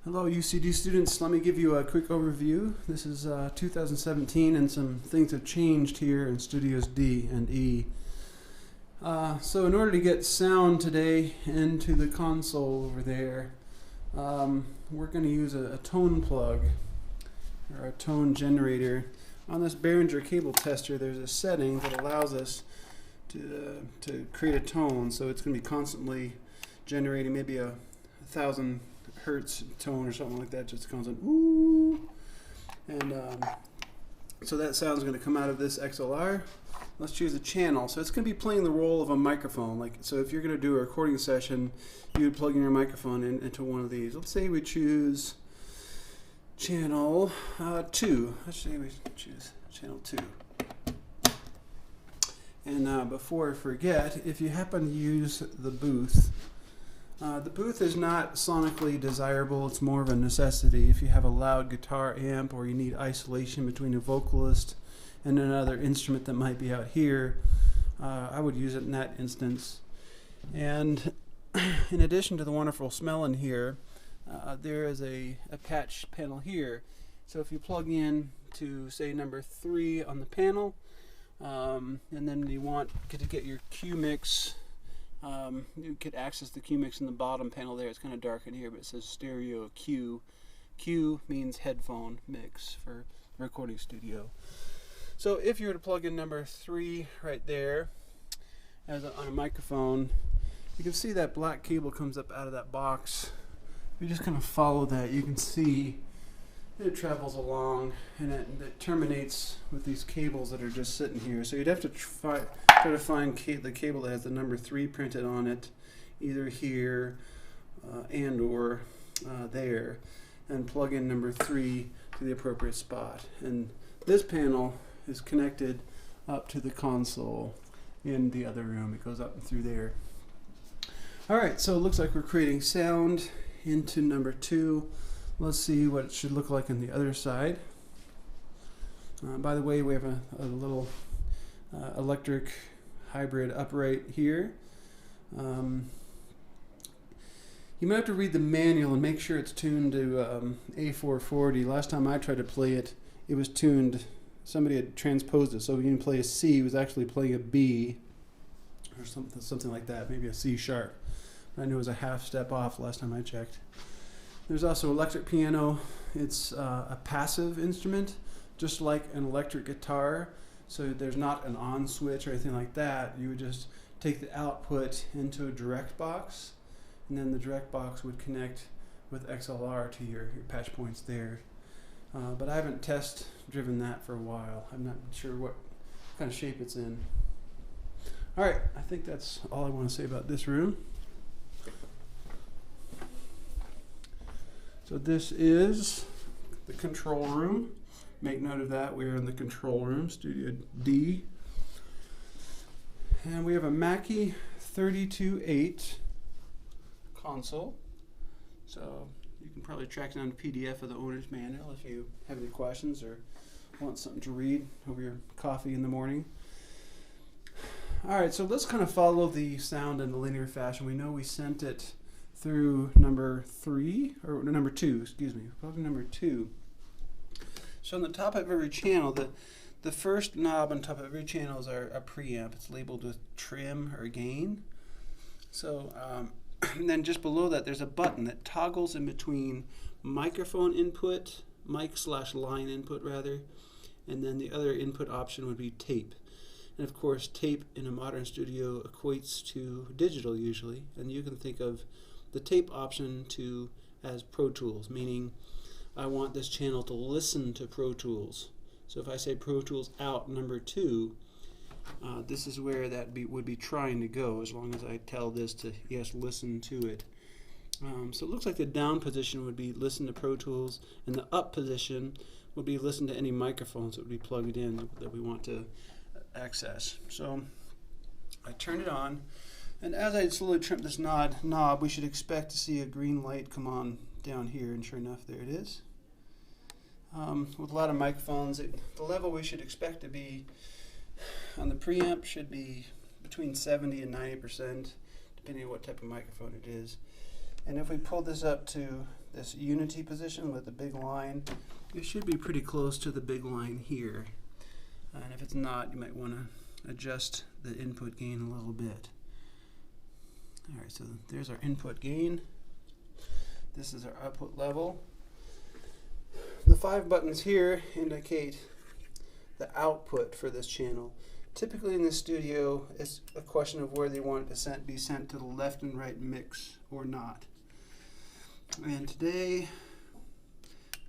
Hello UCD students, let me give you a quick overview. This is 2017 and some things have changed here in Studios D and E. So in order to get sound today into the console over there, we're going to use a tone plug or a tone generator. On this Behringer cable tester there's a setting that allows us to create a tone, so it's going to be constantly generating maybe a 1,000 hertz tone or something like that, just constant ooh, and so that sound is going to come out of this XLR. Let's choose a channel. So it's going to be playing the role of a microphone. Like, so if you're going to do a recording session, you would plug in your microphone into one of these. Let's say we choose channel 2. Let's say we choose channel 2. And before I forget, if you happen to use the booth is not sonically desirable, it's more of a necessity. If you have a loud guitar amp or you need isolation between a vocalist and another instrument that might be out here, I would use it in that instance. And in addition to the wonderful smell in here, there is a patch panel here. So if you plug in to, say, number 3 on the panel, and then you want to get your Q mix, you could access the Q mix in the bottom panel there. It's kind of dark in here, but it says stereo Q. Q means headphone mix for recording studio. So if you were to plug in number 3 right there on a microphone, you can see that black cable comes up out of that box. If you just kind of follow that, you can see it travels along and it terminates with these cables that are just sitting here. So you'd have to try to find the cable that has the number 3 printed on it, either here and or there, and plug in number 3 to the appropriate spot. And this panel is connected up to the console in the other room. It goes up and through there. Alright, so it looks like we're creating sound into number 2. Let's see what it should look like on the other side. By the way, we have a little electric hybrid upright here. You might have to read the manual and make sure it's tuned to A440. Last time I tried to play it, it was tuned, somebody had transposed it, so when you play a C, it was actually playing a B or something like that, maybe a C sharp. I knew it was a half step off last time I checked. There's also electric piano. It's a passive instrument, just like an electric guitar. So there's not an on switch or anything like that. You would just take the output into a direct box, and then the direct box would connect with XLR to your patch points there. But I haven't test driven that for a while. I'm not sure what kind of shape it's in. All right, I think that's all I want to say about this room. So this is the control room. Make note of that. We're in the control room, Studio D. And we have a Mackie 32.8 console. So you can probably track down a PDF of the owner's manual if you have any questions or want something to read over your coffee in the morning. Alright, so let's kind of follow the sound in a linear fashion. We know we sent it through number 3, or number 2, excuse me, probably number 2. So on the top of every channel, the first knob on top of every channel is a preamp. It's labeled with trim or gain. So and then just below that there's a button that toggles in between microphone input, mic/line input rather, and then the other input option would be tape. And of course tape in a modern studio equates to digital usually, and you can think of the tape option as Pro Tools, meaning I want this channel to listen to Pro Tools. So if I say Pro Tools out number 2, this is where that would be trying to go, as long as I tell this to, yes, listen to it. So it looks like the down position would be listen to Pro Tools, and the up position would be listen to any microphones that would be plugged in that we want to access. So I turn it on. And as I slowly trim this knob, we should expect to see a green light come on down here, and sure enough, there it is. With a lot of microphones, the level we should expect to be on the preamp should be between 70 and 90%, depending on what type of microphone it is. And if we pull this up to this unity position with the big line. It should be pretty close to the big line here. And if it's not, you might want to adjust the input gain a little bit. Alright, so there's our input gain. This is our output level. The 5 buttons here indicate the output for this channel. Typically in the studio, it's a question of whether you want it to be sent to the left and right mix or not. And today,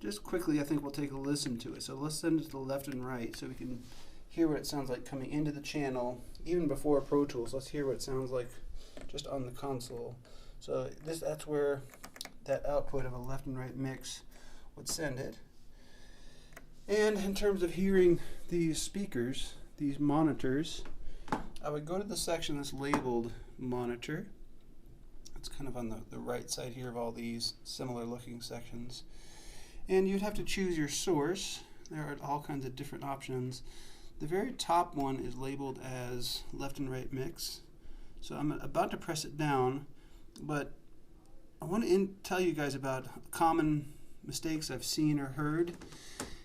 just quickly, I think we'll take a listen to it. So let's send it to the left and right so we can hear what it sounds like coming into the channel, even before Pro Tools. Let's hear what it sounds like just on the console. So that's where that output of a left and right mix would send it. And in terms of hearing these speakers, these monitors, I would go to the section that's labeled monitor. It's kind of on the right side here of all these similar looking sections. And you'd have to choose your source. There are all kinds of different options. The very top one is labeled as left and right mix. So I'm about to press it down, but I want to tell you guys about common mistakes I've seen or heard.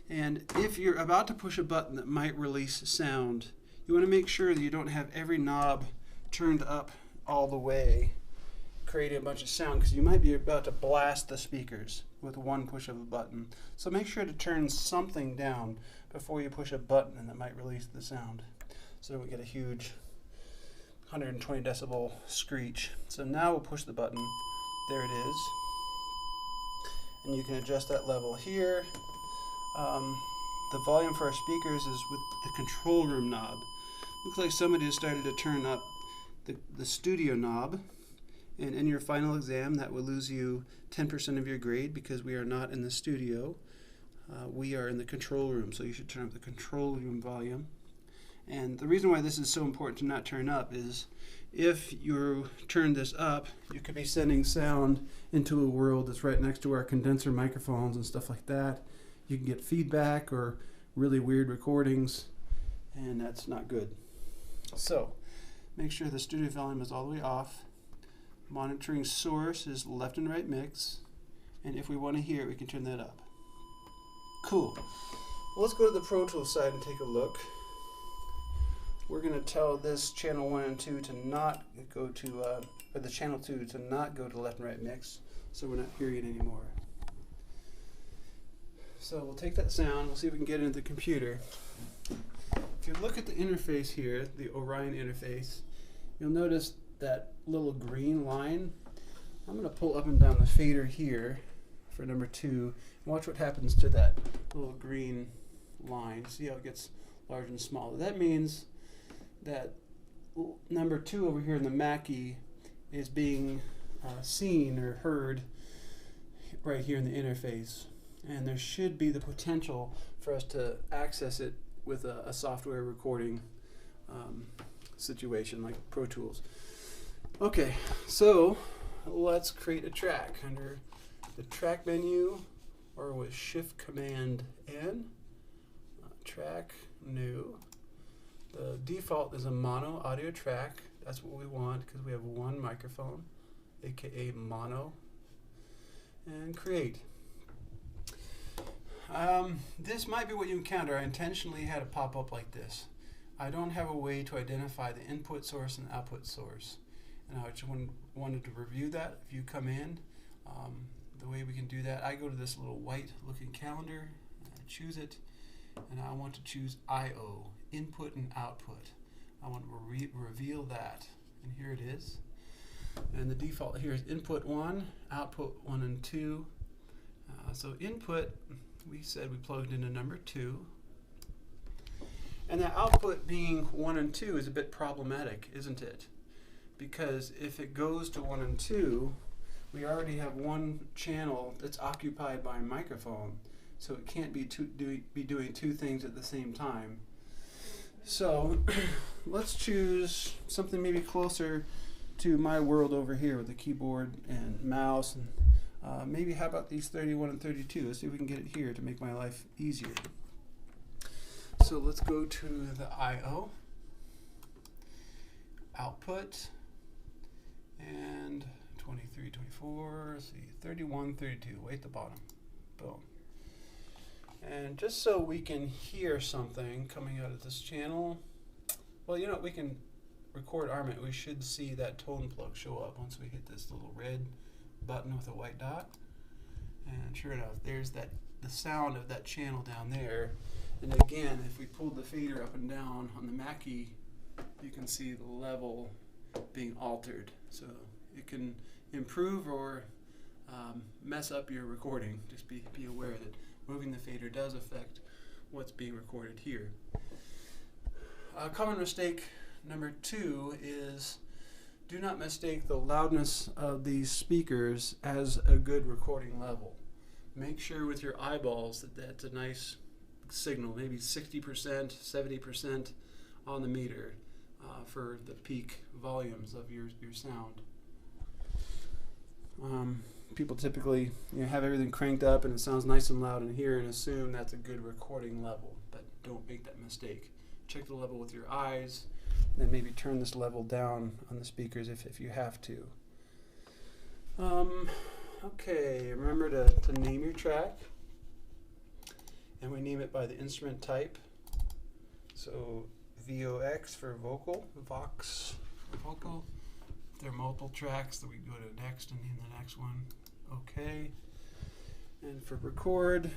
And if you're about to push a button that might release sound, you want to make sure that you don't have every knob turned up all the way, creating a bunch of sound, because you might be about to blast the speakers with one push of a button. So make sure to turn something down before you push a button that might release the sound, so that we get a huge 120 decibel screech. So now we'll push the button. There it is. And you can adjust that level here. The volume for our speakers is with the control room knob. Looks like somebody has started to turn up the studio knob. And in your final exam, that will lose you 10% of your grade because we are not in the studio. We are in the control room, so you should turn up the control room volume. And the reason why this is so important to not turn up is if you turn this up, you could be sending sound into a world that's right next to our condenser microphones and stuff like that. You can get feedback or really weird recordings, and that's not good. So make sure the studio volume is all the way off. Monitoring source is left and right mix, and if we want to hear it, we can turn that up. Cool. Well, let's go to the Pro Tools side and take a look. We're going to tell this channel 1 and 2 to not go to, or the channel 2 to not go to left and right mix, so we're not hearing it anymore. So we'll take that sound, we'll see if we can get it into the computer. If you look at the interface here, the Orion interface, you'll notice that little green line. I'm going to pull up and down the fader here for number 2 and watch what happens to that little green line. See how it gets larger and smaller. That means that number 2 over here in the Mackie is being seen or heard right here in the interface. And there should be the potential for us to access it with a software recording situation like Pro Tools. Okay, so let's create a track under the track menu, or with Shift Command N. Track, new. The default is a mono audio track. That's what we want because we have one microphone, aka mono. And create. This might be what you encounter. I intentionally had it pop up like this. I don't have a way to identify the input source and output source. And I just wanted to review that. If you come in, the way we can do that, I go to this little white looking calendar, I choose it, and I want to choose I/O, input and output. I want to reveal that, and here it is. And the default here is input 1, output 1 and 2. So input, we said we plugged into number 2. And the output being 1 and 2 is a bit problematic, isn't it? Because if it goes to 1 and 2, we already have one channel that's occupied by a microphone, so it can't be doing two things at the same time. So let's choose something maybe closer to my world over here with the keyboard and mouse, and maybe how about these 31 and 32? Let's see if we can get it here to make my life easier. So let's go to the I/O, output, and 23 23, 24, let's see, 31, 32, way at the bottom. Boom. And just so we can hear something coming out of this channel, well, you know, we can record Armit. We should see that tone plug show up once we hit this little red button with a white dot. And sure enough, there's the sound of that channel down there. And again, if we pulled the fader up and down on the Mackie, you can see the level being altered. So it can improve or mess up your recording. Just be aware that moving the fader does affect what's being recorded here. Common mistake number 2 is do not mistake the loudness of these speakers as a good recording level. Make sure with your eyeballs that that's a nice signal, maybe 60%, 70% on the meter for the peak volumes of your sound. People typically have everything cranked up and it sounds nice and loud in here and assume that's a good recording level, but don't make that mistake. Check the level with your eyes, then maybe turn this level down on the speakers if you have to. Okay, remember to name your track, and we name it by the instrument type. So VOX for vocal, Vox for vocal. If there are multiple tracks, then we go to next and name the next one. Okay. And for record,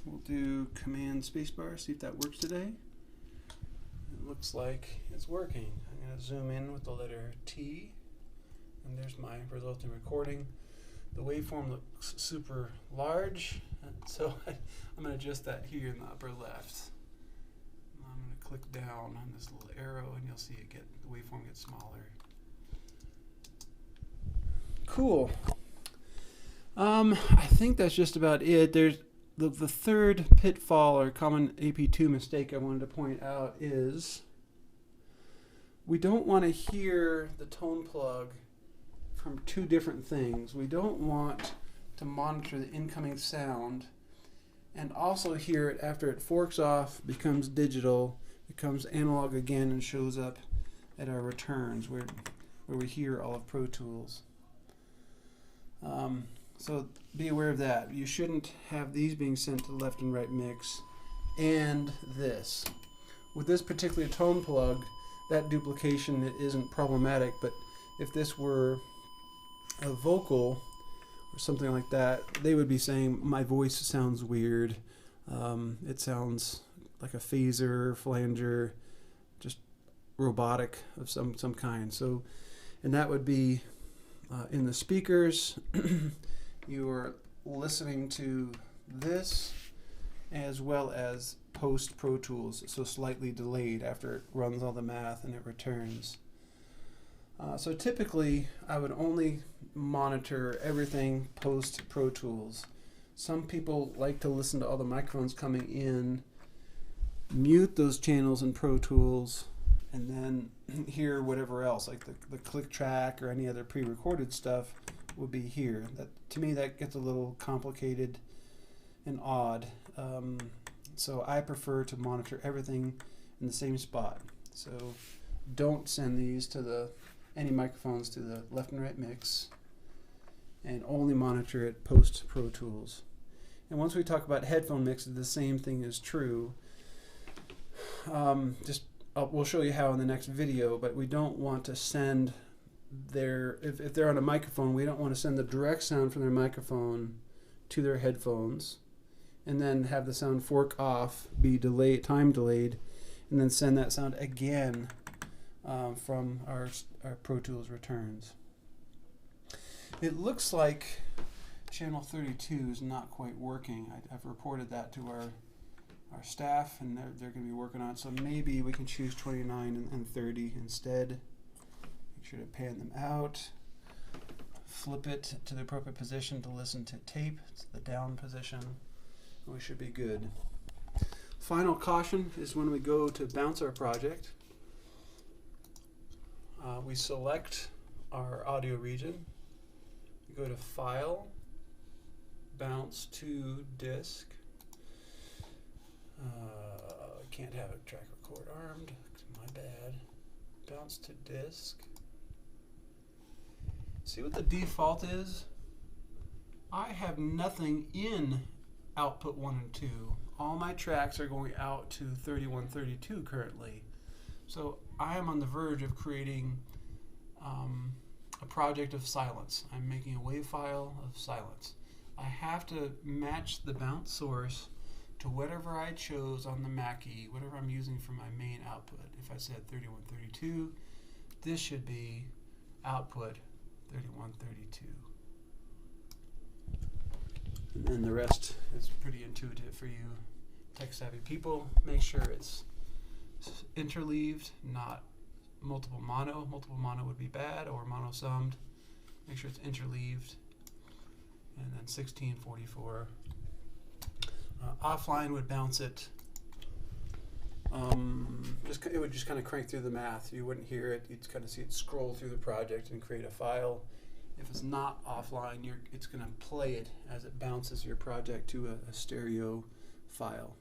we'll do Command Spacebar, see if that works today. It looks like it's working. I'm going to zoom in with the letter T, and there's my resulting recording. The waveform looks super large, so I'm going to adjust that here in the upper left. I'm going to click down on this little arrow, and you'll see the waveform gets smaller. Cool. I think that's just about it. There's the third pitfall or common AP2 mistake I wanted to point out is we don't want to hear the tone plug from 2 different things. We don't want to monitor the incoming sound and also hear it after it forks off, becomes digital, becomes analog again, and shows up at our returns where we hear all of Pro Tools. So be aware of that. You shouldn't have these being sent to left and right mix and this. With this particular tone plug, that duplication isn't problematic, but if this were a vocal or something like that, they would be saying, my voice sounds weird. It sounds like a phaser, flanger, just robotic of some kind. So, and that would be in the speakers. You are listening to this as well as post Pro Tools, so slightly delayed after it runs all the math and it returns. So typically I would only monitor everything post Pro Tools. Some people like to listen to all the microphones coming in, mute those channels in Pro Tools, and then hear whatever else, like the click track or any other pre-recorded stuff would be here. That, to me, that gets a little complicated and odd. So I prefer to monitor everything in the same spot. So don't send these to any microphones to the left and right mix, and only monitor it post Pro Tools. And once we talk about headphone mixes, the same thing is true. We'll show you how in the next video, but we don't want to send if they're on a microphone, we don't want to send the direct sound from their microphone to their headphones and then have the sound fork off, be time delayed, and then send that sound again from our Pro Tools returns. It looks like channel 32 is not quite working. I've reported that to our staff, and they're going to be working on it, so maybe we can choose 29 and 30 instead. Make sure to pan them out, flip it to the appropriate position to listen to tape. It's the down position. We should be good. Final caution is when we go to bounce our project, we select our audio region, we go to File, Bounce to Disk. Can't have a track record armed, my bad. Bounce to disk. See what the default is? I have nothing in output 1 and 2. All my tracks are going out to 3132 currently. So I am on the verge of creating a project of silence. I'm making a wave file of silence. I have to match the bounce source to whatever I chose on the Mackie, whatever I'm using for my main output. If I said 3132, this should be output 3132. And then the rest is pretty intuitive for you tech-savvy people. Make sure it's interleaved, not multiple mono. Multiple mono would be bad, or mono-summed. Make sure it's interleaved. And then 1644. Offline would bounce it. It would just kind of crank through the math. You wouldn't hear it. You'd kind of see it scroll through the project and create a file. If it's not offline, it's going to play it as it bounces your project to a stereo file.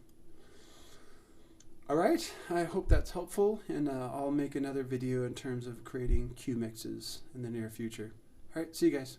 All right, I hope that's helpful, and I'll make another video in terms of creating cue mixes in the near future. All right, see you guys.